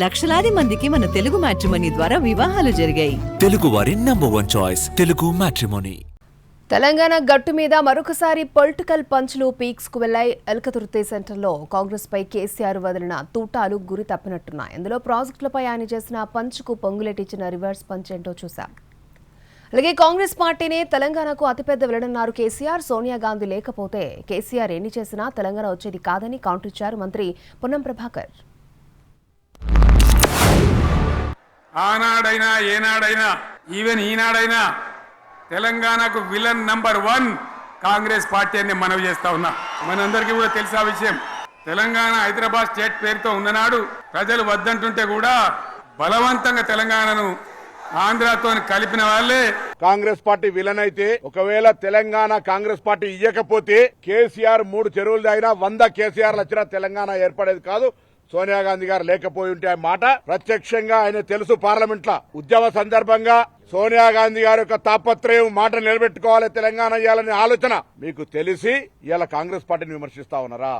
లక్షలాది మందికి మన తెలుగు మ్యాట్రిమోనీ ద్వారా వివాహాలు జరిగాయి. తెలుగు వారి #1 చాయిస్ తెలుగు మ్యాట్రిమోనీ. తెలంగాణ గట్టు మీద మరొకసారి పొలిటికల్ పంచ్లు పీక్స్ కు వెళ్లాయి. ఎల్కతుర్తి సెంటర్లో కాంగ్రెస్ పై కేసీఆర్ వదిలిన తూటాలు గురి తప్పినట్టున్నాయి. అందులో ప్రాజెక్టులపై ఆయన చేసిన పంచ్కు పొంగులెట్టించిన రివర్స్ పంచ్ ఏంటో చూశాం. అలాగే కాంగ్రెస్ పార్టీనే తెలంగాణకు అతిపెద్ద విలనన్నారు కేసీఆర్. సోనియా గాంధీ లేకపోతే కేసీఆర్ ఎన్ని చేసినా తెలంగాణ వచ్చేది కాదని కౌంటర్ ఇచ్చారు మంత్రి పొన్నం ప్రభాకర్. ఆనాడైనా ఏనాడైనా ఈవెన్ ఈనాడైనా తెలంగాణకు విలన్ #1 కాంగ్రెస్ పార్టీ అని మనవి చేస్తా ఉన్నా. మనందరికీ కూడా తెలిసిన విషయం, తెలంగాణ హైదరాబాద్ స్టేట్ పేరుతో ఉన్ననాడు ప్రజలు వద్దంటుంటే కూడా బలవంతంగా తెలంగాణను ఆంధ్రతో కలిపిన వాళ్ళే కాంగ్రెస్ పార్టీ విలన్ అయితే, ఒకవేళ తెలంగాణ కాంగ్రెస్ పార్టీ ఇయ్యకపోతే కేసీఆర్ 3 చెరువులు దాగినా 100 కేసీఆర్లు వచ్చినా తెలంగాణ ఏర్పడేది కాదు. సోనియా గాంధీ గారు లేకపోయి ఉంటే ఆ మాట ప్రత్యక్షంగా ఆయన తెలుసు. పార్లమెంట్ లో ఉద్యమ సందర్భంగా సోనియా గాంధీ గారి యొక్క తాపత్రయం మాట నిలబెట్టుకోవాలి, తెలంగాణ ఇవ్వాలనే ఆలోచన మీకు తెలిసి ఇలా కాంగ్రెస్ పార్టీని విమర్శిస్తా ఉన్నారా?